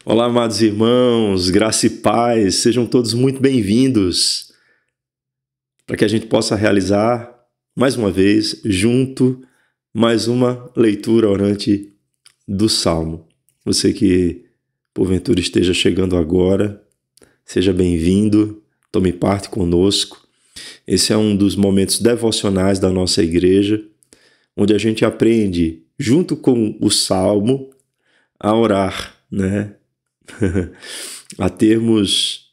Olá, amados irmãos, graça e paz, sejam todos muito bem-vindos para que a gente possa realizar, mais uma vez, junto, mais uma leitura orante do Salmo. Você que, porventura, esteja chegando agora, seja bem-vindo, tome parte conosco. Esse é um dos momentos devocionais da nossa igreja, onde a gente aprende, junto com o Salmo, a orar, né? A termos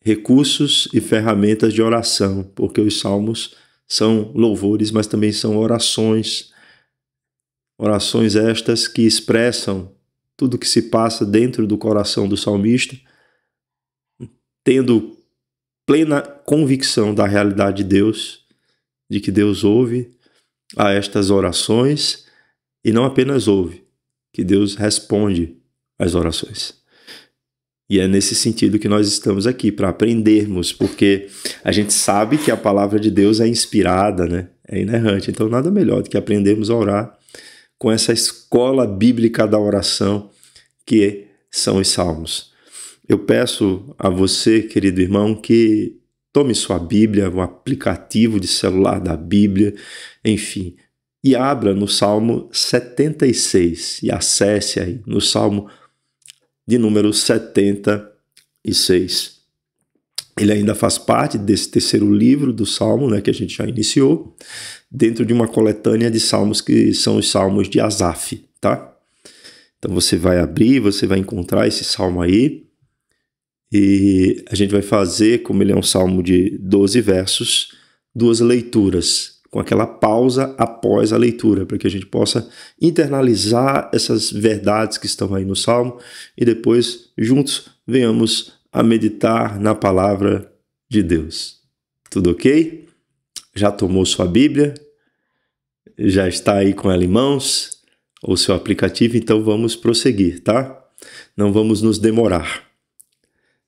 recursos e ferramentas de oração, porque os salmos são louvores, mas também são orações. Orações estas que expressam tudo o que se passa dentro do coração do salmista, tendo plena convicção da realidade de Deus, de que Deus ouve a estas orações e não apenas ouve, que Deus responde às orações. E é nesse sentido que nós estamos aqui, para aprendermos, porque a gente sabe que a palavra de Deus é inspirada, né? É inerrante. Então, nada melhor do que aprendermos a orar com essa escola bíblica da oração que são os salmos. Eu peço a você, querido irmão, que tome sua Bíblia, um aplicativo de celular da Bíblia, enfim, e abra no Salmo 76 e acesse aí no Salmo de número 76. Ele ainda faz parte desse terceiro livro do Salmo, né, que a gente já iniciou, dentro de uma coletânea de salmos que são os salmos de Asaf, tá? Então você vai abrir, você vai encontrar esse salmo aí, e a gente vai fazer, como ele é um salmo de 12 versos, duas leituras, com aquela pausa após a leitura, para que a gente possa internalizar essas verdades que estão aí no Salmo e depois, juntos, venhamos a meditar na palavra de Deus. Tudo ok? Já tomou sua Bíblia? Já está aí com ela em mãos? Ou seu aplicativo? Então vamos prosseguir, tá? Não vamos nos demorar.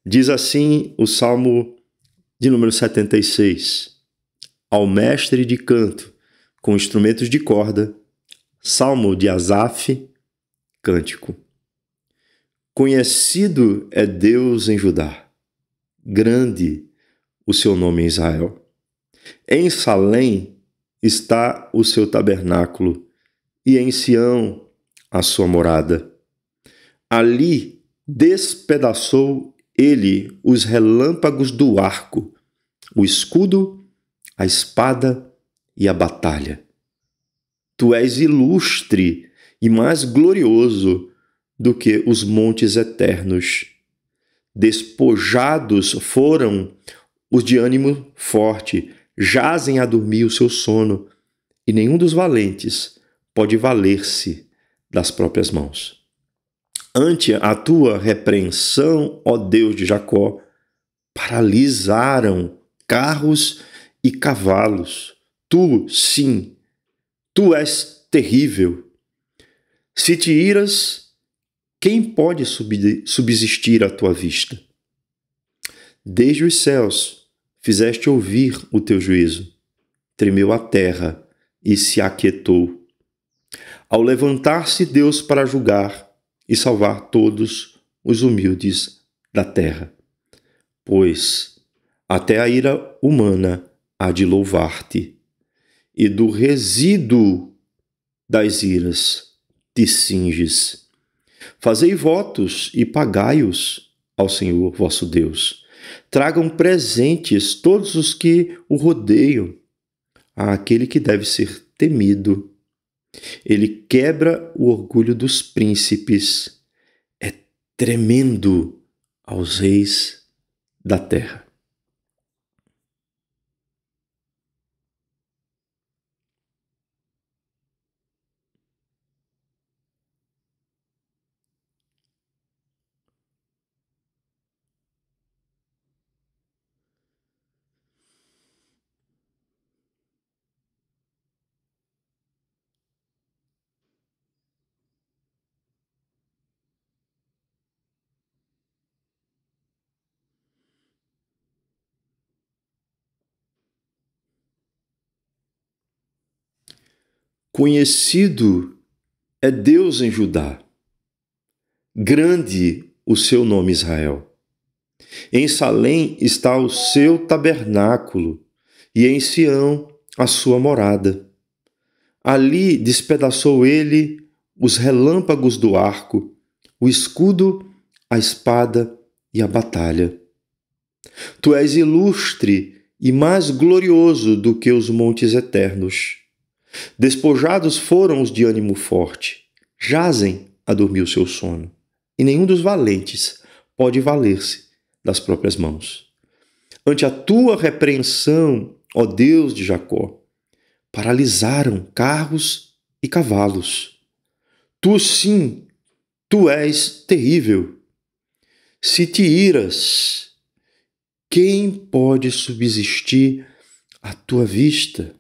Diz assim o Salmo de número 76. Ao mestre de canto, com instrumentos de corda, Salmo de Asaf, cântico. Conhecido é Deus em Judá, grande o seu nome em Israel. Em Salém está o seu tabernáculo, e em Sião a sua morada. Ali despedaçou ele os relâmpagos do arco, o escudo, a espada e a batalha. Tu és ilustre e mais glorioso do que os montes eternos. Despojados foram os de ânimo forte, jazem a dormir o seu sono, e nenhum dos valentes pode valer-se das próprias mãos. Ante a tua repreensão, ó Deus de Jacó, paralisaram carros e cavalos. Tu, sim, tu és terrível. Se te iras, quem pode subsistir à tua vista? Desde os céus fizeste ouvir o teu juízo. Tremeu a terra e se aquietou. Ao levantar-se Deus para julgar e salvar todos os humildes da terra. Pois até a ira humana há de louvar-te, e do resíduo das iras te cinges. Fazei votos e pagai-os ao Senhor vosso Deus. Tragam presentes todos os que o rodeiam àquele que deve ser temido. Ele quebra o orgulho dos príncipes, é tremendo aos reis da terra. Conhecido é Deus em Judá, grande o seu nome Israel. Em Salém está o seu tabernáculo, e em Sião a sua morada. Ali despedaçou ele os relâmpagos do arco, o escudo, a espada e a batalha. Tu és ilustre e mais glorioso do que os montes eternos. Despojados foram os de ânimo forte, jazem a dormir o seu sono, e nenhum dos valentes pode valer-se das próprias mãos. Ante a tua repreensão, ó Deus de Jacó, paralisaram carros e cavalos. Tu sim, tu és terrível. Se te iras, quem pode subsistir à tua vista?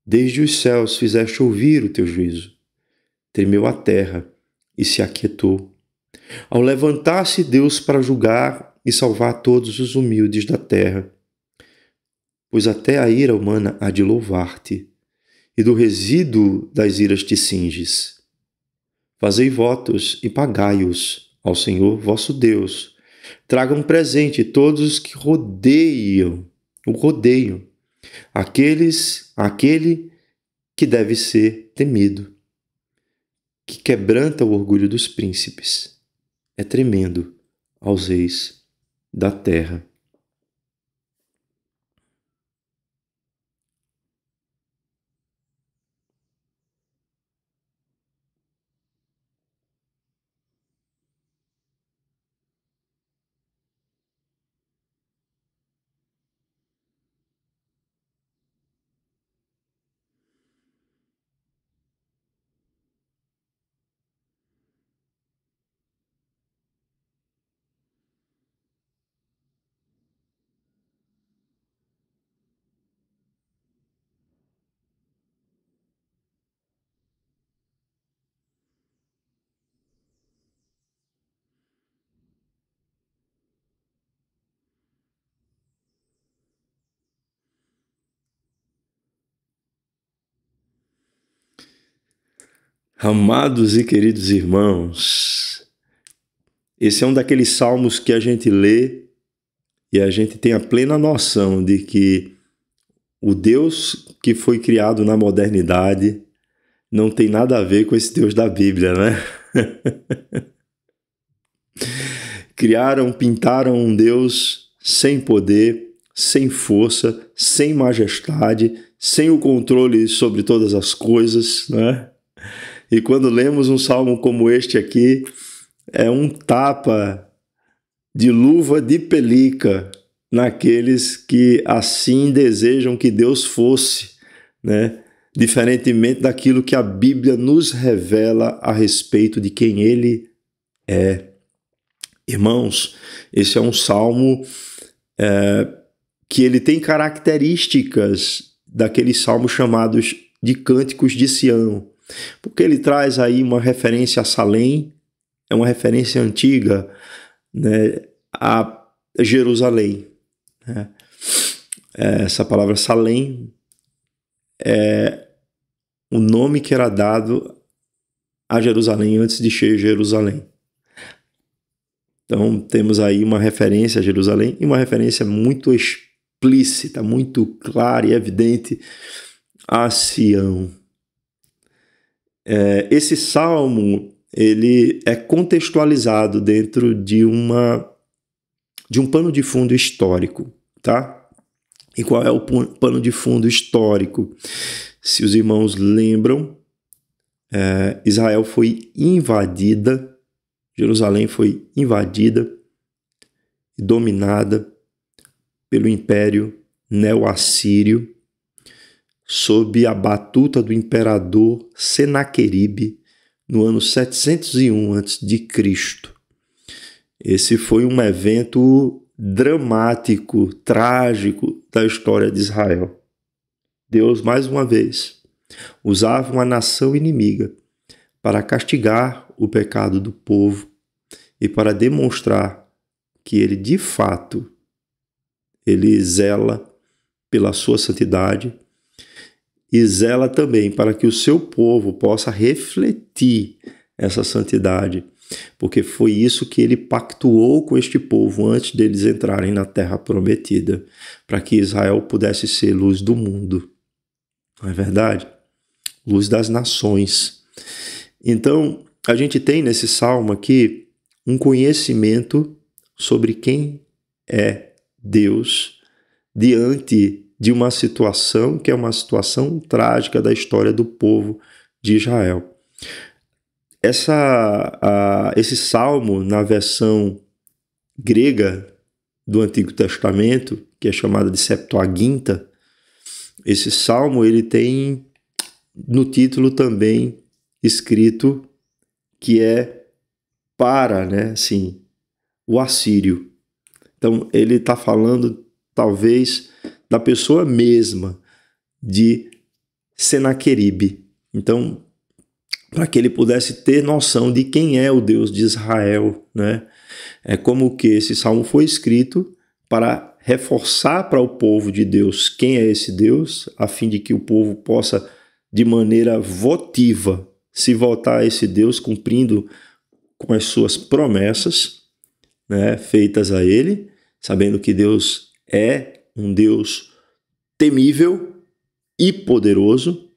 Desde os céus fizeste ouvir o teu juízo. Tremeu a terra e se aquietou. Ao levantar-se Deus para julgar e salvar todos os humildes da terra. Pois até a ira humana há de louvar-te, e do resíduo das iras te cinges. Fazei votos e pagai-os ao Senhor vosso Deus. Tragam presente todos os que rodeiam, aquele que deve ser temido, que quebranta o orgulho dos príncipes. É tremendo aos reis da terra. Amados e queridos irmãos, esse é um daqueles salmos que a gente lê e a gente tem a plena noção de que o Deus que foi criado na modernidade não tem nada a ver com esse Deus da Bíblia, né? Pintaram um Deus sem poder, sem força, sem majestade, sem o controle sobre todas as coisas, né? E quando lemos um salmo como este aqui, é um tapa de luva de pelica naqueles que assim desejam que Deus fosse, né? Diferentemente daquilo que a Bíblia nos revela a respeito de quem Ele é. Irmãos, esse é um salmo que ele tem características daqueles salmos chamados de Cânticos de Sião, porque ele traz aí uma referência a Salém, é uma referência antiga, né, a Jerusalém. Né? Essa palavra Salém é o nome que era dado a Jerusalém antes de ser Jerusalém. Então temos aí uma referência a Jerusalém e uma referência muito explícita, muito clara e evidente a Sião. Esse salmo ele é contextualizado dentro de um pano de fundo histórico, tá? E qual é o pano de fundo histórico? Se os irmãos lembram, Israel foi invadida, Jerusalém foi invadida e dominada pelo Império Neo-Assírio, sob a batuta do imperador Senaqueribe, no ano 701 a.C. Esse foi um evento dramático, trágico da história de Israel. Deus, mais uma vez, usava uma nação inimiga para castigar o pecado do povo e para demonstrar que ele, de fato, ele zela pela sua santidade e zela também para que o seu povo possa refletir essa santidade porque foi isso que ele pactuou com este povo antes deles entrarem na terra prometida, para que Israel pudesse ser luz do mundo. Não é verdade? Luz das nações. Então, a gente tem nesse salmo aqui um conhecimento sobre quem é Deus diante de uma situação que é uma situação trágica da história do povo de Israel. Esse salmo, na versão grega do Antigo Testamento, que é chamada de Septuaginta, esse salmo ele tem no título também escrito que é para, né, assim, o assírio. Então ele está falando talvez da pessoa mesma de Senaqueribe. Então, para que ele pudesse ter noção de quem é o Deus de Israel, né? É como que esse salmo foi escrito para reforçar para o povo de Deus quem é esse Deus, a fim de que o povo possa, de maneira votiva, se voltar a esse Deus, cumprindo com as suas promessas, né, feitas a ele, sabendo que Deus é um Deus temível e poderoso,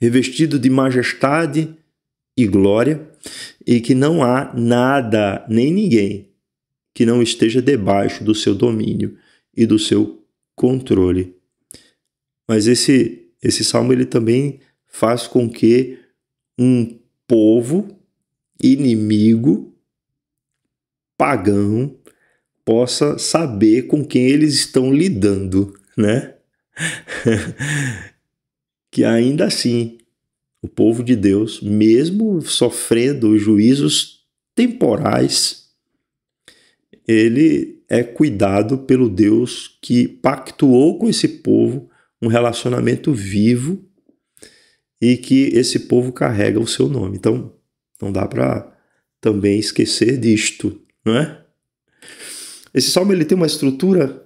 revestido de majestade e glória, e que não há nada, nem ninguém, que não esteja debaixo do seu domínio e do seu controle. Mas esse salmo ele também faz com que um povo inimigo, pagão, possa saber com quem eles estão lidando, né? Que ainda assim, o povo de Deus, mesmo sofrendo juízos temporais, ele é cuidado pelo Deus que pactuou com esse povo um relacionamento vivo e que esse povo carrega o seu nome. Então, não dá para também esquecer disto, não é? Esse salmo ele tem uma estrutura,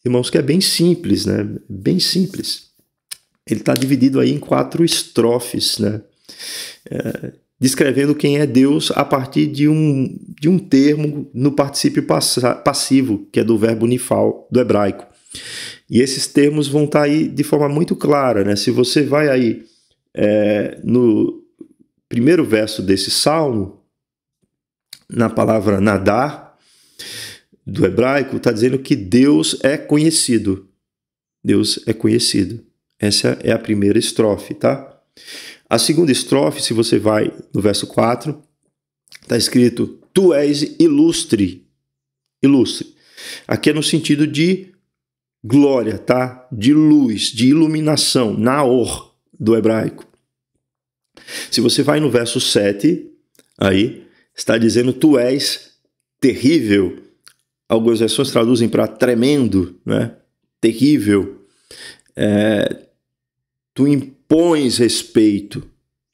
irmãos, que é bem simples, né? Bem simples. Ele está dividido aí em 4 estrofes, né? Descrevendo quem é Deus a partir de um termo no particípio passivo, que é do verbo nifal, do hebraico. E esses termos vão estar aí de forma muito clara, né? Se você vai aí no primeiro verso desse salmo, na palavra nadar, do hebraico, está dizendo que Deus é conhecido. Deus é conhecido. Essa é a primeira estrofe, tá? A segunda estrofe, se você vai no verso 4, está escrito: Tu és ilustre. Ilustre. Aqui é no sentido de glória, tá? De luz, de iluminação, naor, do hebraico. Se você vai no verso 7, aí está dizendo: Tu és terrível. Algumas versões traduzem para tremendo, né? Terrível. Tu impões respeito,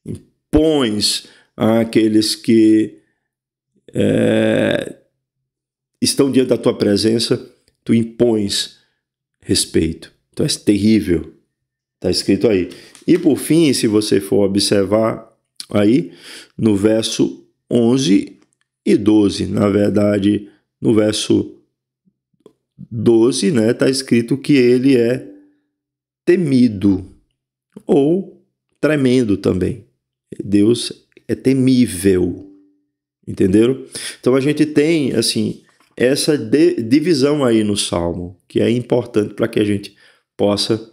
impões àqueles que estão diante da tua presença, tu impões respeito. Tu és terrível, está escrito aí. E por fim, se você for observar aí, no verso 11 e 12, na verdade, no verso 12, né, está escrito que ele é temido, ou tremendo também. Deus é temível, entenderam? Então a gente tem, assim, essa divisão aí no Salmo, que é importante para que a gente possa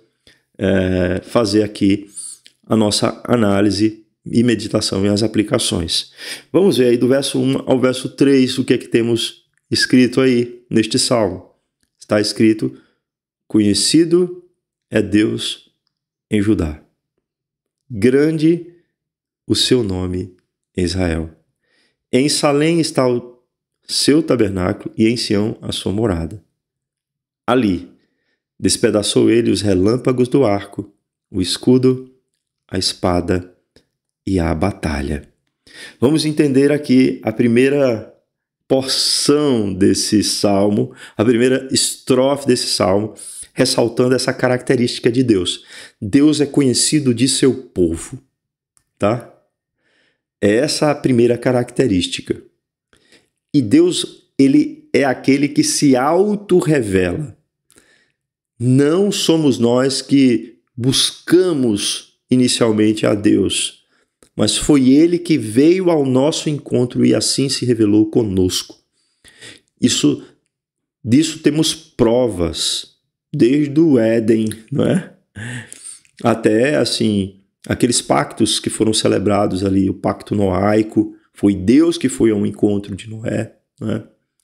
fazer aqui a nossa análise e meditação e as aplicações. Vamos ver aí do verso 1 ao verso 3 o que é que temos escrito aí neste Salmo. Está escrito: Conhecido é Deus em Judá. Grande o seu nome em Israel. Em Salém está o seu tabernáculo e em Sião a sua morada. Ali despedaçou ele os relâmpagos do arco, o escudo, a espada e a batalha. Vamos entender aqui a primeira porção desse salmo, a primeira estrofe desse salmo, ressaltando essa característica de Deus. Deus é conhecido de seu povo, tá? É essa a primeira característica. E Deus, ele é aquele que se auto-revela. Não somos nós que buscamos inicialmente a Deus, mas foi Ele que veio ao nosso encontro e assim se revelou conosco. Disso temos provas, desde o Éden, não é? Até, assim, aqueles pactos que foram celebrados ali, o pacto noaico, foi Deus que foi ao encontro de Noé, não é?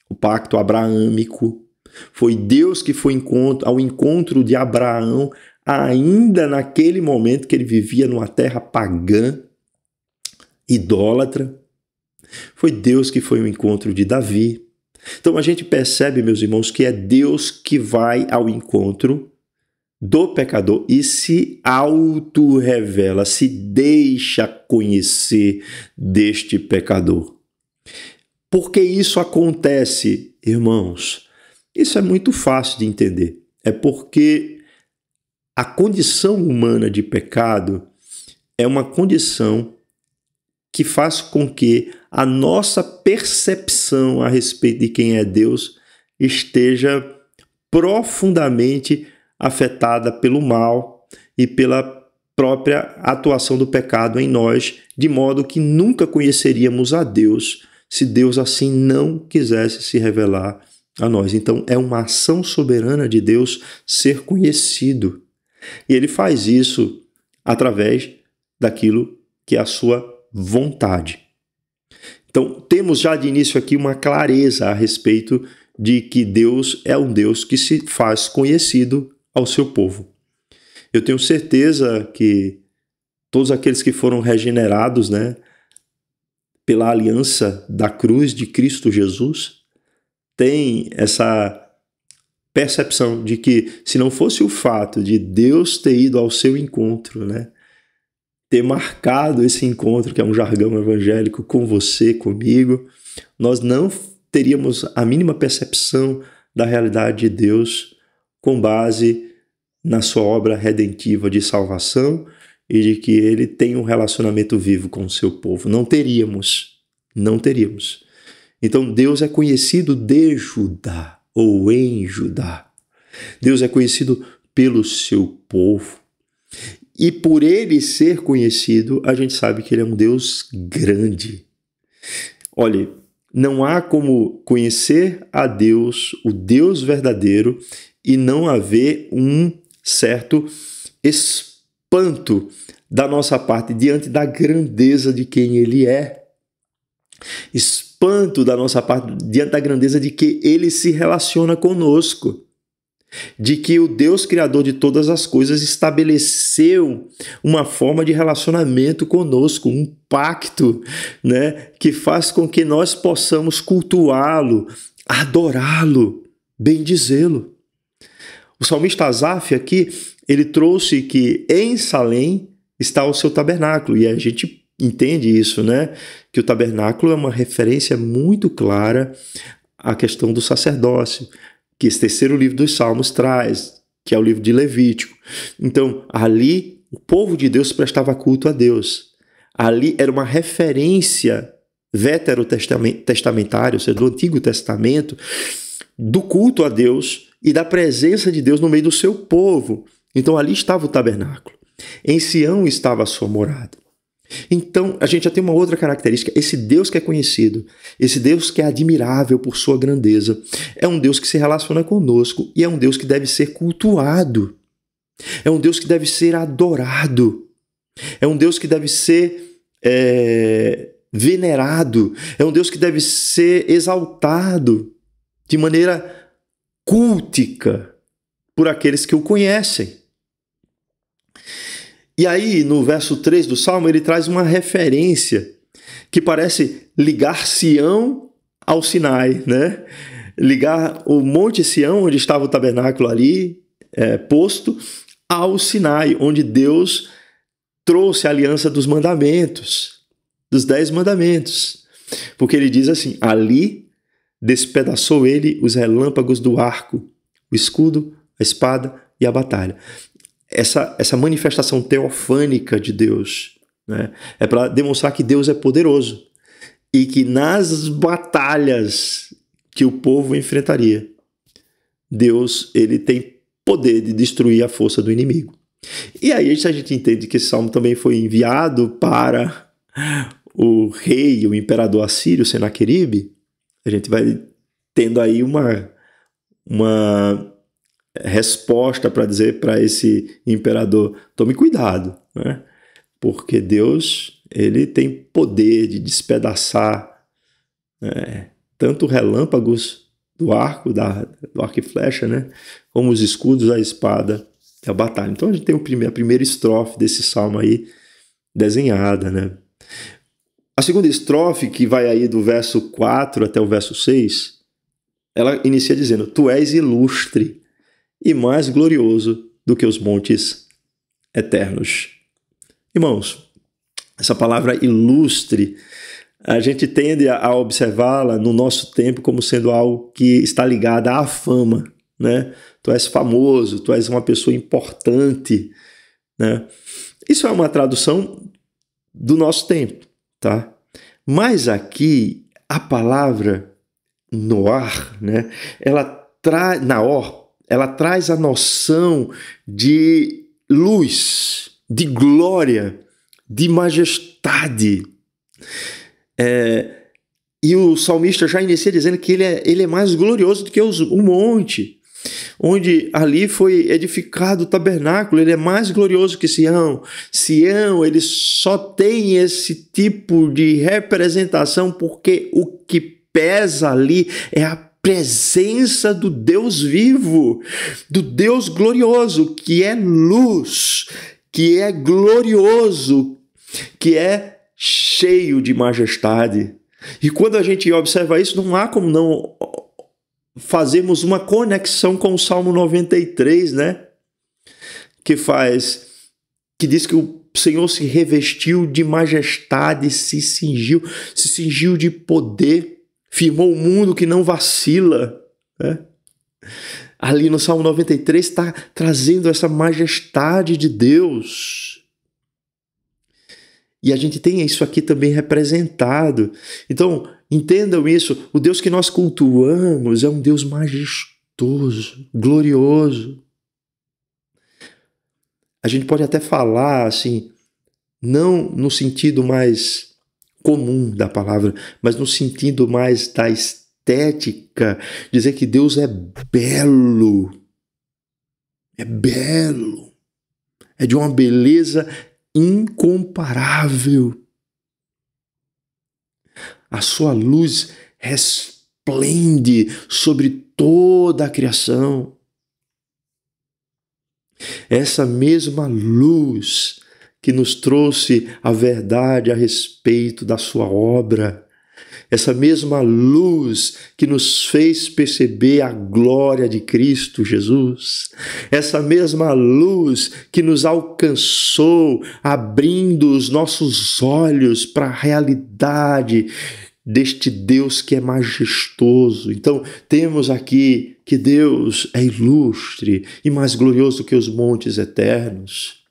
O pacto abraâmico, foi Deus que foi ao encontro de Abraão, ainda naquele momento que ele vivia numa terra pagã, idólatra. Foi Deus que foi ao encontro de Davi. Então a gente percebe, meus irmãos, que é Deus que vai ao encontro do pecador e se auto-revela, se deixa conhecer deste pecador. Por que isso acontece, irmãos? Isso é muito fácil de entender. É porque a condição humana de pecado é uma condição que faz com que a nossa percepção a respeito de quem é Deus esteja profundamente afetada pelo mal e pela própria atuação do pecado em nós, de modo que nunca conheceríamos a Deus se Deus assim não quisesse se revelar a nós. Então é uma ação soberana de Deus ser conhecido. E ele faz isso através daquilo que é a sua vontade. Então, temos já de início aqui uma clareza a respeito de que Deus é um Deus que se faz conhecido ao seu povo. Eu tenho certeza que todos aqueles que foram regenerados, né, pela aliança da cruz de Cristo Jesus, têm essa percepção de que, se não fosse o fato de Deus ter ido ao seu encontro, né, ter marcado esse encontro, que é um jargão evangélico, com você, comigo, nós não teríamos a mínima percepção da realidade de Deus com base na sua obra redentiva de salvação e de que ele tem um relacionamento vivo com o seu povo. Não teríamos. Então Deus é conhecido de Judá ou em Judá. Deus é conhecido pelo seu povo. E por ele ser conhecido, a gente sabe que ele é um Deus grande. Olha, não há como conhecer a Deus, o Deus verdadeiro, e não haver um certo espanto da nossa parte diante da grandeza de quem ele é. Espanto da nossa parte diante da grandeza de que ele se relaciona conosco. De que o Deus Criador de todas as coisas estabeleceu uma forma de relacionamento conosco, um pacto, né, que faz com que nós possamos cultuá-lo, adorá-lo, bendizê-lo. O salmista Asaf aqui, ele trouxe que em Salém está o seu tabernáculo, e a gente entende isso, né, que o tabernáculo é uma referência muito clara à questão do sacerdócio, que esse terceiro livro dos Salmos traz, que é o livro de Levítico. Então, ali, o povo de Deus prestava culto a Deus. Ali era uma referência veterotestamentária, ou seja, do Antigo Testamento, do culto a Deus e da presença de Deus no meio do seu povo. Então, ali estava o tabernáculo. Em Sião estava a sua morada. Então, a gente já tem uma outra característica. Esse Deus que é conhecido, esse Deus que é admirável por sua grandeza, é um Deus que se relaciona conosco e é um Deus que deve ser cultuado. É um Deus que deve ser adorado. É um Deus que deve ser venerado. É um Deus que deve ser exaltado de maneira cultica por aqueles que o conhecem. E aí, no verso 3 do Salmo, ele traz uma referência que parece ligar Sião ao Sinai, né? Ligar o Monte Sião, onde estava o tabernáculo ali, posto, ao Sinai, onde Deus trouxe a aliança dos mandamentos, dos 10 mandamentos. Porque ele diz assim, ali despedaçou ele os relâmpagos do arco, o escudo, a espada e a batalha. Essa manifestação teofânica de Deus, né? É para demonstrar que Deus é poderoso e que nas batalhas que o povo enfrentaria, Deus, ele tem poder de destruir a força do inimigo. E aí a gente entende que esse salmo também foi enviado para o rei, o imperador assírio, Senaqueribe. A gente vai tendo aí uma resposta para dizer para esse imperador: tome cuidado, né? Porque Deus, ele tem poder de despedaçar, né, tanto relâmpagos do arco e flecha, né, como os escudos, a espada e a batalha. Então a gente tem a primeira estrofe desse salmo aí desenhada, né? A segunda estrofe, que vai aí do verso 4 até o verso 6, ela inicia dizendo: tu és ilustre e mais glorioso do que os montes eternos. Irmãos, essa palavra ilustre, a gente tende a observá-la no nosso tempo como sendo algo que está ligado à fama, né? Tu és famoso, tu és uma pessoa importante, né? Isso é uma tradução do nosso tempo, tá? Mas aqui a palavra noar, né? Ela traz a noção de luz, de glória, de majestade. E o salmista já inicia dizendo que ele é mais glorioso do que o monte, onde ali foi edificado o tabernáculo. Ele é mais glorioso que Sião. Sião, ele só tem esse tipo de representação porque o que pesa ali é a presença do Deus vivo, do Deus glorioso, que é luz, que é glorioso, que é cheio de majestade. E quando a gente observa isso, não há como não fazermos uma conexão com o Salmo 93, né? Que diz que o Senhor se revestiu de majestade, se cingiu de poder, firmou o mundo que não vacila, né? Ali no Salmo 93 está trazendo essa majestade de Deus. E a gente tem isso aqui também representado. Então, entendam isso, o Deus que nós cultuamos é um Deus majestoso, glorioso. A gente pode até falar assim, não no sentido mais comum da palavra, mas no sentido mais da estética, dizer que Deus é belo, é de uma beleza incomparável. A sua luz resplende sobre toda a criação. Essa mesma luz que nos trouxe a verdade a respeito da sua obra, essa mesma luz que nos fez perceber a glória de Cristo Jesus, essa mesma luz que nos alcançou, abrindo os nossos olhos para a realidade deste Deus que é majestoso. Então, temos aqui que Deus é ilustre e mais glorioso que os montes eternos.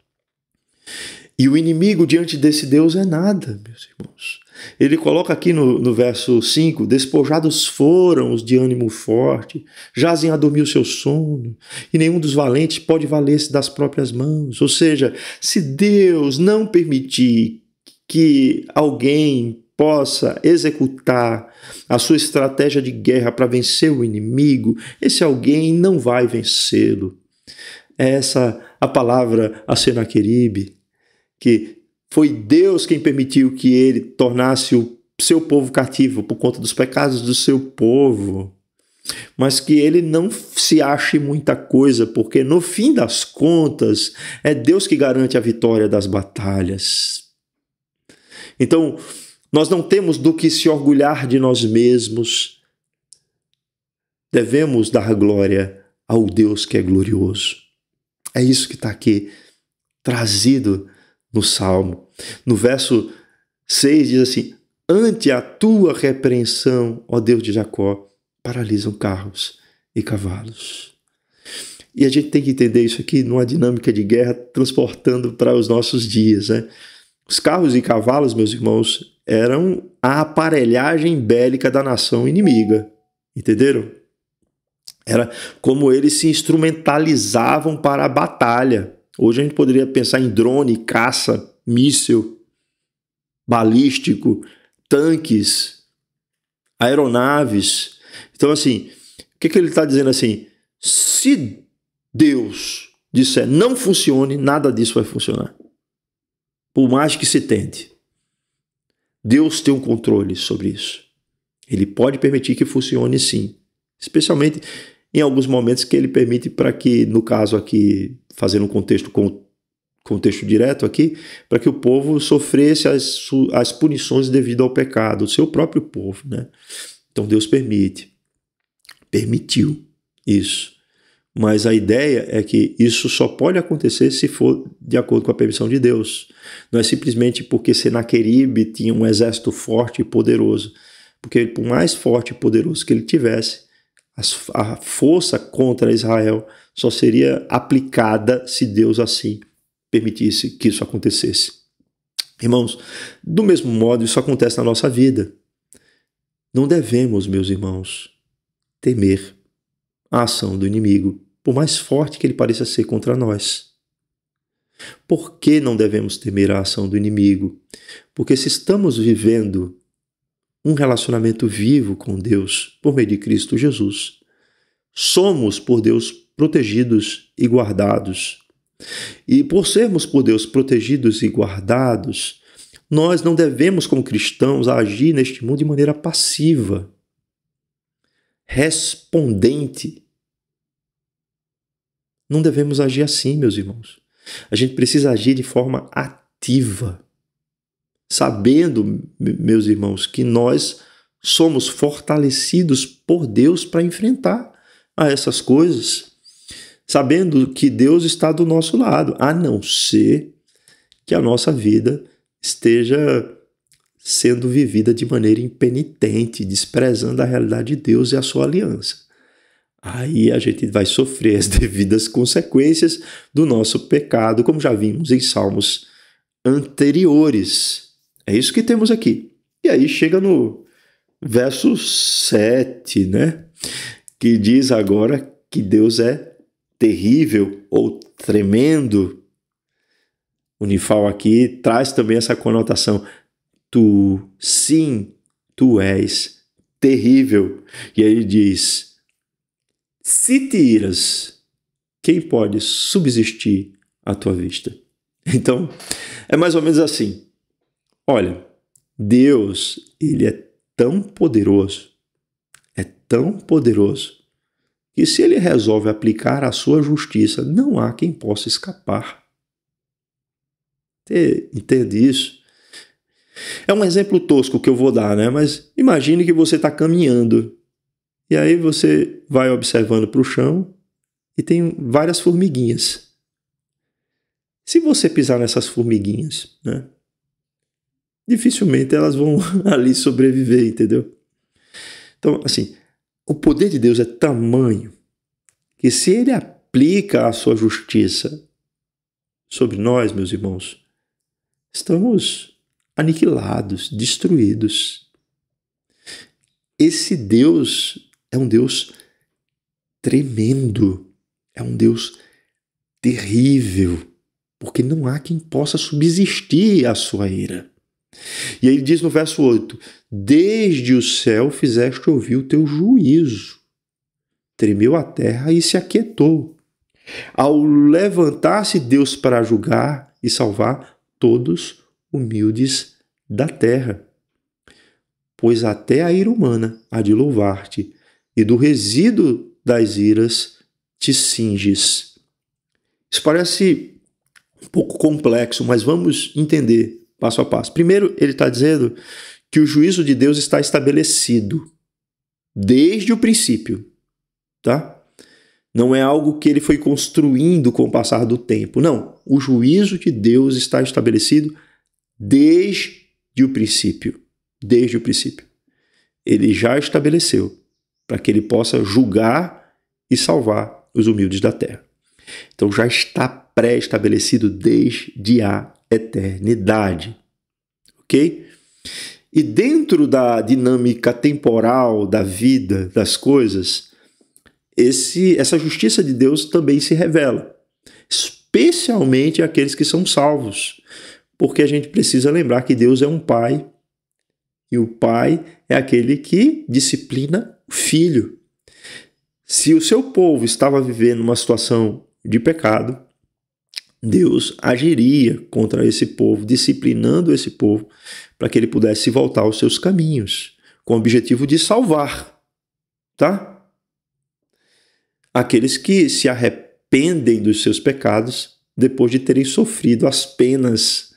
E o inimigo diante desse Deus é nada, meus irmãos. Ele coloca aqui no verso 5, despojados foram os de ânimo forte, jazem a dormir o seu sono, e nenhum dos valentes pode valer-se das próprias mãos. Ou seja, se Deus não permitir que alguém possa executar a sua estratégia de guerra para vencer o inimigo, esse alguém não vai vencê-lo. É essa a palavra a Senaqueribe, que foi Deus quem permitiu que ele tornasse o seu povo cativo por conta dos pecados do seu povo, mas que ele não se ache muita coisa, porque no fim das contas é Deus que garante a vitória das batalhas. Então, nós não temos do que se orgulhar de nós mesmos, devemos dar glória ao Deus que é glorioso. É isso que está aqui trazido no Salmo. No verso 6 diz assim: ante a tua repreensão, ó Deus de Jacó, paralisam carros e cavalos. E a gente tem que entender isso aqui numa dinâmica de guerra, transportando para os nossos dias, né? Os carros e cavalos, meus irmãos, eram a aparelhagem bélica da nação inimiga. Entenderam? Era como eles se instrumentalizavam para a batalha. Hoje a gente poderia pensar em drone, caça, míssil, balístico, tanques, aeronaves. Então, assim, o que ele está dizendo assim? Se Deus disser não funcione, nada disso vai funcionar. Por mais que se tente. Deus tem um controle sobre isso. Ele pode permitir que funcione sim. Especialmente em alguns momentos que ele permite para que, no caso aqui, fazendo um contexto direto aqui, para que o povo sofresse as punições devido ao pecado, o seu próprio povo, né? Então Deus permitiu isso. Mas a ideia é que isso só pode acontecer se for de acordo com a permissão de Deus. Não é simplesmente porque Senaqueribe tinha um exército forte e poderoso. Porque por mais forte e poderoso que ele tivesse, a força contra Israel só seria aplicada se Deus assim permitisse que isso acontecesse. Irmãos, do mesmo modo, isso acontece na nossa vida. Não devemos, meus irmãos, temer a ação do inimigo, por mais forte que ele pareça ser contra nós. Por que não devemos temer a ação do inimigo? Porque se estamos vivendo um relacionamento vivo com Deus por meio de Cristo Jesus, somos por Deus protegidos e guardados. E por sermos por Deus protegidos e guardados, nós não devemos, como cristãos, agir neste mundo de maneira passiva, respondente. Não devemos agir assim, meus irmãos. A gente precisa agir de forma ativa, sabendo, meus irmãos, que nós somos fortalecidos por Deus para enfrentar a essas coisas, sabendo que Deus está do nosso lado, a não ser que a nossa vida esteja sendo vivida de maneira impenitente, desprezando a realidade de Deus e a sua aliança. Aí a gente vai sofrer as devidas consequências do nosso pecado, como já vimos em salmos anteriores. É isso que temos aqui. E aí chega no verso 7, né? Que diz agora que Deus é terrível ou tremendo. O Nifal aqui traz também essa conotação. Sim, tu és terrível. E aí ele diz, se te iras, quem pode subsistir à tua vista? Então, é mais ou menos assim. Olha, Deus, ele é tão poderoso, que se ele resolve aplicar a sua justiça, não há quem possa escapar. Você entende isso? É um exemplo tosco que eu vou dar, né? Mas imagine que você está caminhando e aí você vai observando para o chão e tem várias formiguinhas. Se você pisar nessas formiguinhas, né? Dificilmente elas vão ali sobreviver, entendeu? Então, assim, o poder de Deus é tamanho que se ele aplica a sua justiça sobre nós, meus irmãos, estamos aniquilados, destruídos. Esse Deus é um Deus tremendo, é um Deus terrível, porque não há quem possa subsistir à sua ira. E aí ele diz no verso 8, desde o céu fizeste ouvir o teu juízo, tremeu a terra e se aquietou. Ao levantar-se Deus para julgar e salvar todos humildes da terra. Pois até a ira humana há de louvar-te, e do resíduo das iras te cinges. Isso parece um pouco complexo, mas vamos entender passo a passo. Primeiro, ele está dizendo que o juízo de Deus está estabelecido desde o princípio, tá? Não é algo que ele foi construindo com o passar do tempo. Não, o juízo de Deus está estabelecido desde o princípio. Desde o princípio. Ele já estabeleceu para que ele possa julgar e salvar os humildes da terra. Então já está pré-estabelecido desde a eternidade, ok? E dentro da dinâmica temporal da vida, das coisas, essa justiça de Deus também se revela, especialmente àqueles que são salvos, porque a gente precisa lembrar que Deus é um pai, e o pai é aquele que disciplina o filho. Se o seu povo estava vivendo uma situação de pecado, Deus agiria contra esse povo, disciplinando esse povo, para que ele pudesse voltar aos seus caminhos, com o objetivo de salvar, tá? Aqueles que se arrependem dos seus pecados depois de terem sofrido as penas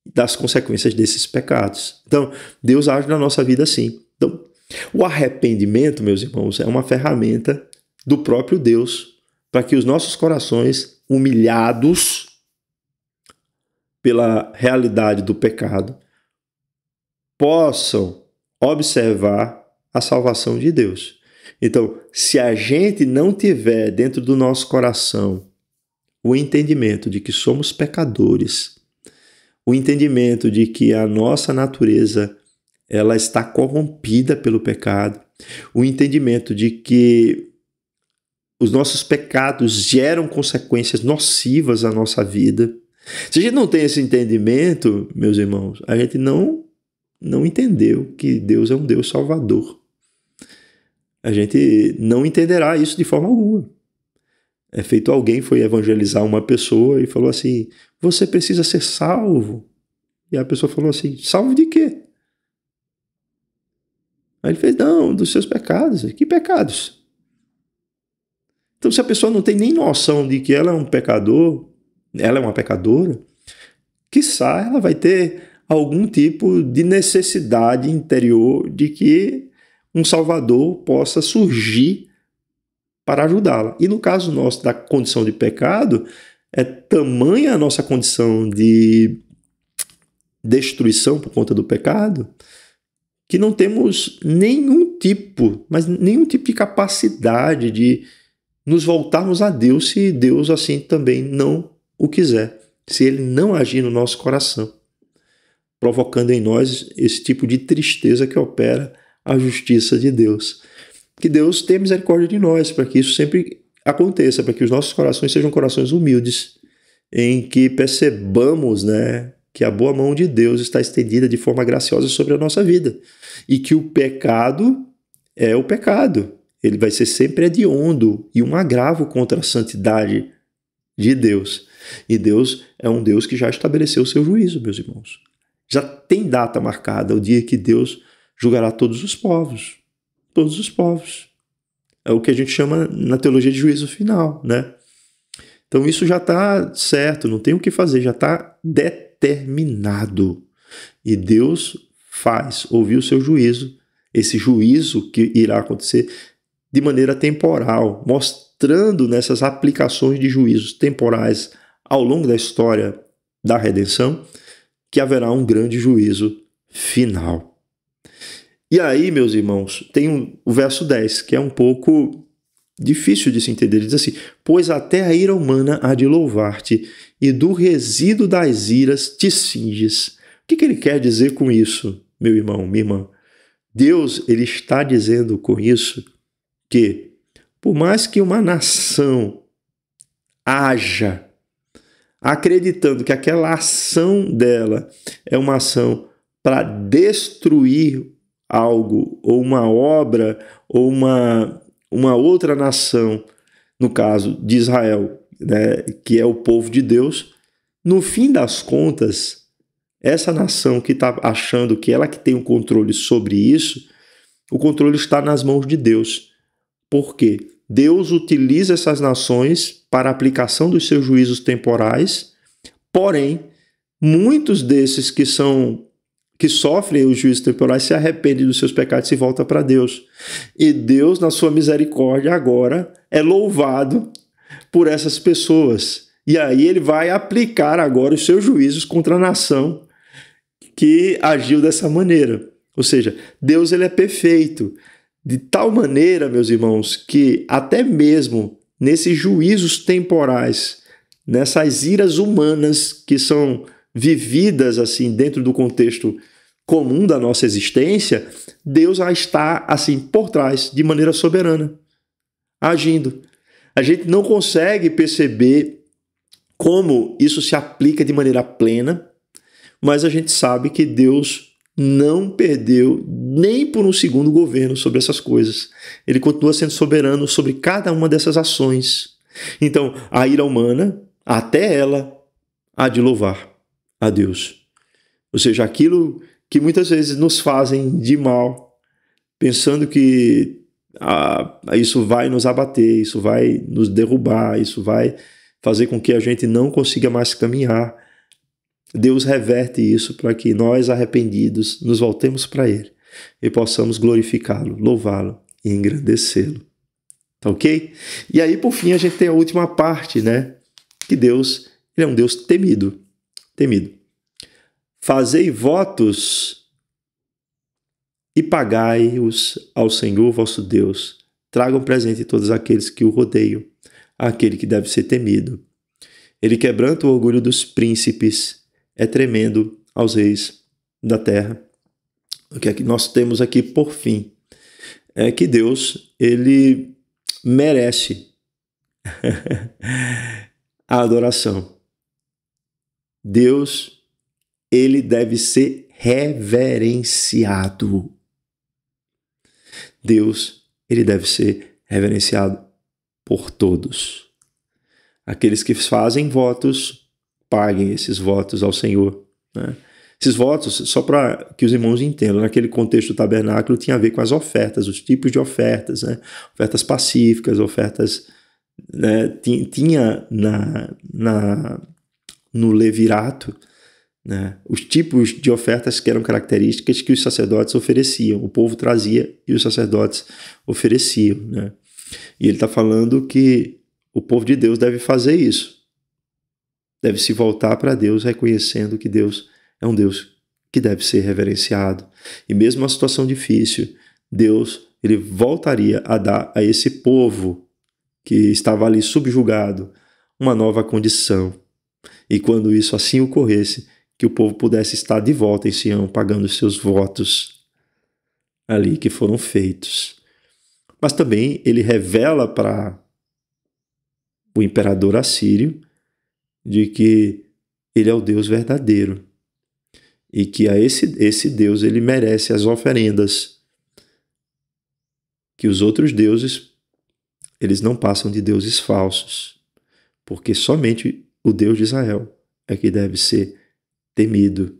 das consequências desses pecados. Então, Deus age na nossa vida assim. Então, o arrependimento, meus irmãos, é uma ferramenta do próprio Deus para que os nossos corações, humilhados pela realidade do pecado, possam observar a salvação de Deus. Então, se a gente não tiver dentro do nosso coração o entendimento de que somos pecadores, o entendimento de que a nossa natureza ela está corrompida pelo pecado, o entendimento de que os nossos pecados geram consequências nocivas à nossa vida. Se a gente não tem esse entendimento, meus irmãos, a gente não entendeu que Deus é um Deus salvador. A gente não entenderá isso de forma alguma. É feito alguém foi evangelizar uma pessoa e falou assim, você precisa ser salvo. E a pessoa falou assim, salvo de quê? Aí ele fez, não, dos seus pecados. Que pecados? Então, se a pessoa não tem nem noção de que ela é um pecador, ela é uma pecadora, quiçá ela vai ter algum tipo de necessidade interior de que um Salvador possa surgir para ajudá-la. E no caso nosso da condição de pecado, é tamanha a nossa condição de destruição por conta do pecado, que não temos nenhum tipo de capacidade de nos voltarmos a Deus se Deus assim também não o quiser, se Ele não agir no nosso coração, provocando em nós esse tipo de tristeza que opera a justiça de Deus. Que Deus tenha misericórdia de nós, para que isso sempre aconteça, para que os nossos corações sejam corações humildes, em que percebamos, que a boa mão de Deus está estendida de forma graciosa sobre a nossa vida, e que o pecado é o pecado. Ele vai ser sempre hediondo e um agravo contra a santidade de Deus. E Deus é um Deus que já estabeleceu o seu juízo, meus irmãos. Já tem data marcada, o dia que Deus julgará todos os povos. Todos os povos. É o que a gente chama na teologia de juízo final, Então isso já está certo, não tem o que fazer, já está determinado. E Deus faz ouvir o seu juízo, esse juízo que irá acontecer de maneira temporal, mostrando nessas aplicações de juízos temporais ao longo da história da redenção, que haverá um grande juízo final. E aí, meus irmãos, tem o verso 10, que é um pouco difícil de se entender. Ele diz assim, pois até a ira humana há de louvar-te, e do resíduo das iras te cinges. O que ele quer dizer com isso, meu irmão, minha irmã? Deus, ele está dizendo com isso que, por mais que uma nação haja acreditando que aquela ação dela é uma ação para destruir algo, ou uma obra, ou uma outra nação, no caso de Israel, que é o povo de Deus, no fim das contas, essa nação que está achando que ela que tem o controle sobre isso, o controle está nas mãos de Deus. Por quê? Deus utiliza essas nações para a aplicação dos seus juízos temporais, porém, muitos desses que sofrem os juízos temporais se arrependem dos seus pecados e se voltam para Deus. E Deus, na sua misericórdia, agora é louvado por essas pessoas. E aí ele vai aplicar agora os seus juízos contra a nação que agiu dessa maneira. Ou seja, Deus ele é perfeito. De tal maneira, meus irmãos, que até mesmo nesses juízos temporais, nessas iras humanas que são vividas assim dentro do contexto comum da nossa existência, Deus já está assim por trás, de maneira soberana, agindo. A gente não consegue perceber como isso se aplica de maneira plena, mas a gente sabe que Deus não perdeu nem por um segundo o governo sobre essas coisas. Ele continua sendo soberano sobre cada uma dessas ações. Então, a ira humana, até ela, há de louvar a Deus. Ou seja, aquilo que muitas vezes nos fazem de mal, pensando que isso vai nos abater, isso vai nos derrubar, isso vai fazer com que a gente não consiga mais caminhar. Deus reverte isso para que nós, arrependidos, nos voltemos para Ele e possamos glorificá-lo, louvá-lo e engrandecê-lo. Tá ok? E aí, por fim, a gente tem a última parte, né? Que Deus, Ele é um Deus temido. Temido. Fazei votos e pagai-os ao Senhor vosso Deus. Tragam presente todos aqueles que o rodeiam, aquele que deve ser temido. Ele quebranta o orgulho dos príncipes, é tremendo aos reis da terra. O que é que nós temos aqui por fim? É que Deus, Ele merece a adoração. Deus, Ele deve ser reverenciado. Deus, Ele deve ser reverenciado por todos. Aqueles que fazem votos, paguem esses votos ao Senhor, né? Esses votos, só para que os irmãos entendam, naquele contexto do tabernáculo tinha a ver com as ofertas, os tipos de ofertas, né? Ofertas pacíficas, ofertas, né? Tinha no levirato, né, os tipos de ofertas que eram características que os sacerdotes ofereciam, o povo trazia e os sacerdotes ofereciam, né? E ele está falando que o povo de Deus deve fazer isso, deve se voltar para Deus reconhecendo que Deus é um Deus que deve ser reverenciado. E mesmo uma situação difícil, Deus, Ele voltaria a dar a esse povo que estava ali subjugado uma nova condição. E quando isso assim ocorresse, que o povo pudesse estar de volta em Sião, pagando os seus votos ali que foram feitos. Mas também ele revela para o imperador assírio de que ele é o Deus verdadeiro e que a esse Deus ele merece as oferendas, que os outros deuses eles não passam de deuses falsos, porque somente o Deus de Israel é que deve ser temido.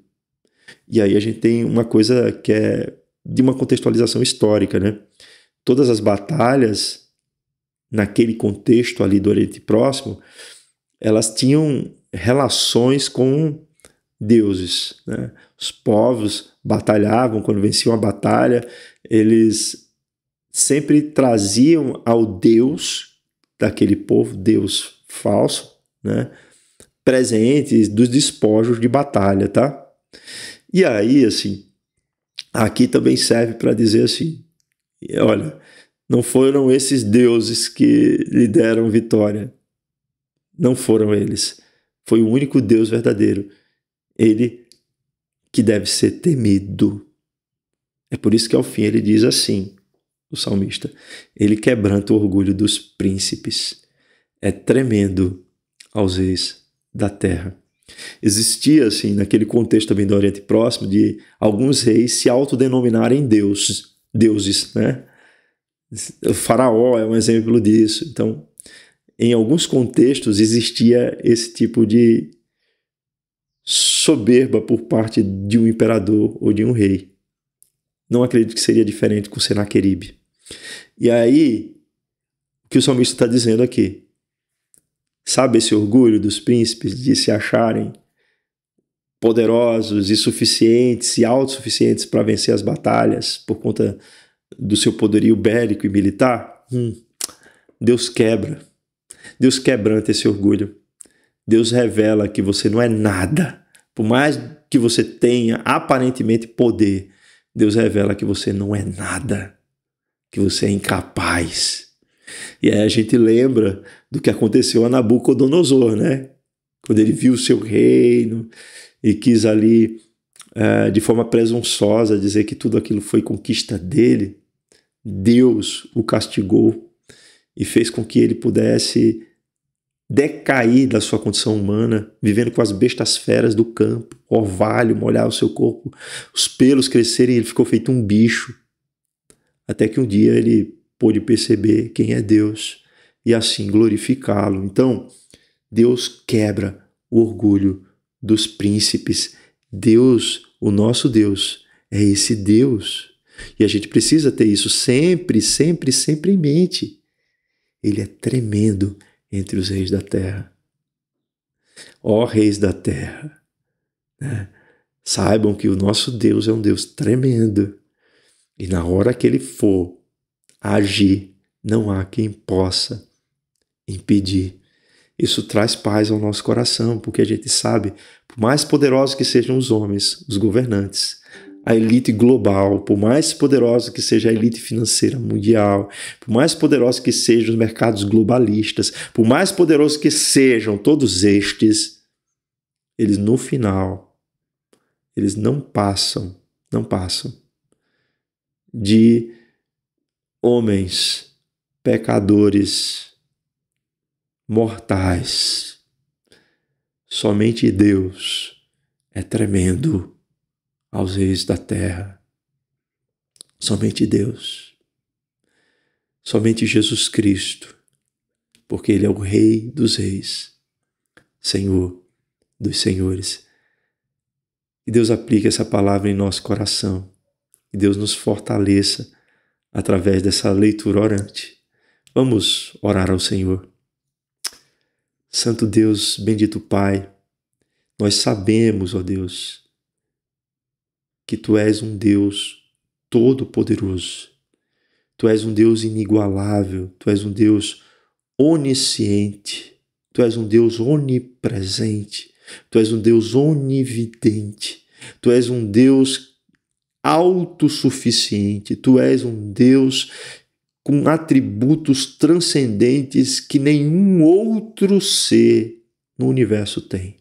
E aí a gente tem uma coisa que é de uma contextualização histórica, né? Todas as batalhas naquele contexto ali do Oriente Próximo, elas tinham relações com deuses, né? Os povos batalhavam, quando venciam a batalha, eles sempre traziam ao Deus daquele povo, Deus falso, né, presentes dos despojos de batalha, tá? E aí, assim, aqui também serve para dizer assim, olha, não foram esses deuses que lhe deram vitória, não foram eles, foi o único Deus verdadeiro, ele que deve ser temido. É por isso que ao fim ele diz assim, o salmista, ele quebranta o orgulho dos príncipes, é tremendo aos reis da terra. Existia, assim, naquele contexto também do Oriente Próximo, de alguns reis se autodenominarem deuses, né? O faraó é um exemplo disso. Então, em alguns contextos existia esse tipo de soberba por parte de um imperador ou de um rei. Não acredito que seria diferente com Senaqueribe. E aí, o que o salmista está dizendo aqui? Sabe esse orgulho dos príncipes de se acharem poderosos e suficientes e autossuficientes para vencer as batalhas por conta do seu poderio bélico e militar? Deus quebra. Deus quebranta esse orgulho. Deus revela que você não é nada. Por mais que você tenha aparentemente poder, Deus revela que você não é nada, que você é incapaz. E aí a gente lembra do que aconteceu a Nabucodonosor, né? Quando ele viu o seu reino e quis ali, de forma presunçosa, dizer que tudo aquilo foi conquista dele, Deus o castigou e fez com que ele pudesse decair da sua condição humana, vivendo com as bestas feras do campo, orvalho molhar o seu corpo, os pelos crescerem e ele ficou feito um bicho. Até que um dia ele pôde perceber quem é Deus e assim glorificá-lo. Então, Deus quebra o orgulho dos príncipes. Deus, o nosso Deus, é esse Deus. E a gente precisa ter isso sempre, sempre, sempre em mente. Ele é tremendo entre os reis da terra. Ó reis da terra, né? Saibam que o nosso Deus é um Deus tremendo. E na hora que ele for agir, não há quem possa impedir. Isso traz paz ao nosso coração, porque a gente sabe, por mais poderosos que sejam os homens, os governantes, a elite global, por mais poderosa que seja a elite financeira mundial, por mais poderosos que sejam os mercados globalistas, por mais poderosos que sejam todos estes, eles no final, eles não passam de homens pecadores mortais. Somente Deus é tremendo aos reis da terra. Somente Deus. Somente Jesus Cristo, porque Ele é o Rei dos reis, Senhor dos senhores. Que Deus aplique essa palavra em nosso coração. Que Deus nos fortaleça através dessa leitura orante. Vamos orar ao Senhor. Santo Deus, bendito Pai, nós sabemos, ó Deus, que Tu és um Deus todo-poderoso. Tu és um Deus inigualável, Tu és um Deus onisciente, Tu és um Deus onipresente, Tu és um Deus onividente, Tu és um Deus autossuficiente, Tu és um Deus com atributos transcendentes que nenhum outro ser no universo tem.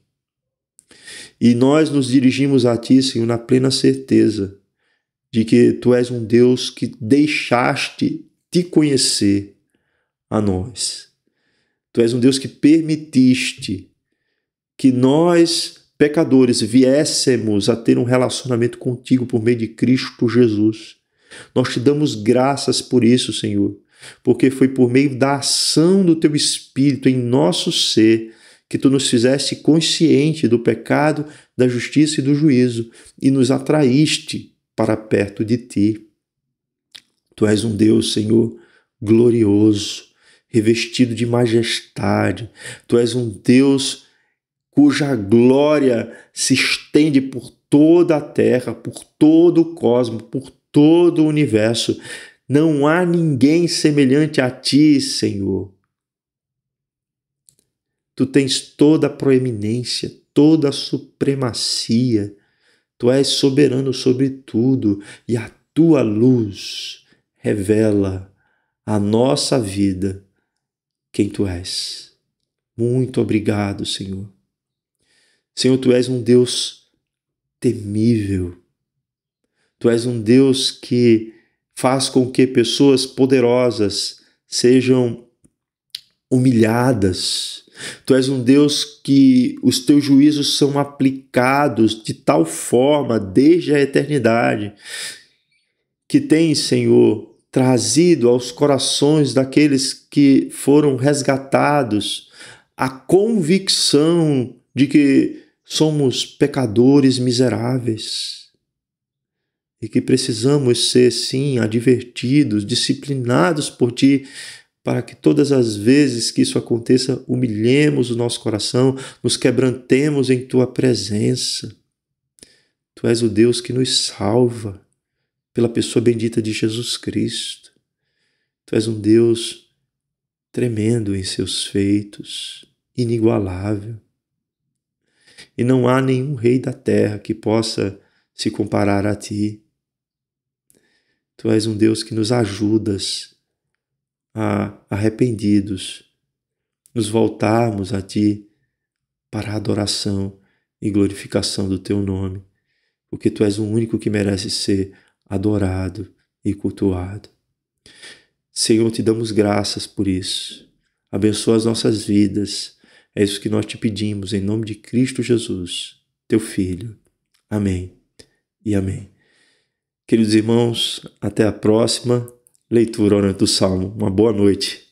E nós nos dirigimos a Ti, Senhor, na plena certeza de que Tu és um Deus que deixaste Te conhecer a nós. Tu és um Deus que permitiste que nós, pecadores, viéssemos a ter um relacionamento contigo por meio de Cristo Jesus. Nós te damos graças por isso, Senhor, porque foi por meio da ação do Teu Espírito em nosso ser que Tu nos fizeste consciente do pecado, da justiça e do juízo e nos atraíste para perto de Ti. Tu és um Deus, Senhor, glorioso, revestido de majestade. Tu és um Deus cuja glória se estende por toda a terra, por todo o cosmos, por todo o universo. Não há ninguém semelhante a Ti, Senhor. Tu tens toda a proeminência, toda a supremacia. Tu és soberano sobre tudo e a Tua luz revela a nossa vida quem Tu és. Muito obrigado, Senhor. Senhor, Tu és um Deus temível. Tu és um Deus que faz com que pessoas poderosas sejam humilhadas. Tu és um Deus que os Teus juízos são aplicados de tal forma desde a eternidade, que tens, Senhor, trazido aos corações daqueles que foram resgatados a convicção de que somos pecadores miseráveis e que precisamos ser, sim, advertidos, disciplinados por Ti, para que todas as vezes que isso aconteça, humilhemos o nosso coração, nos quebrantemos em Tua presença. Tu és o Deus que nos salva pela pessoa bendita de Jesus Cristo. Tu és um Deus tremendo em seus feitos, inigualável. E não há nenhum rei da terra que possa se comparar a Ti. Tu és um Deus que nos ajudas arrependidos, nos voltarmos a Ti para a adoração e glorificação do Teu nome, porque Tu és o único que merece ser adorado e cultuado. Senhor, Te damos graças por isso. Abençoa as nossas vidas. É isso que nós Te pedimos, em nome de Cristo Jesus, Teu Filho. Amém e amém. Queridos irmãos, até a próxima leitura do Salmo. Uma boa noite.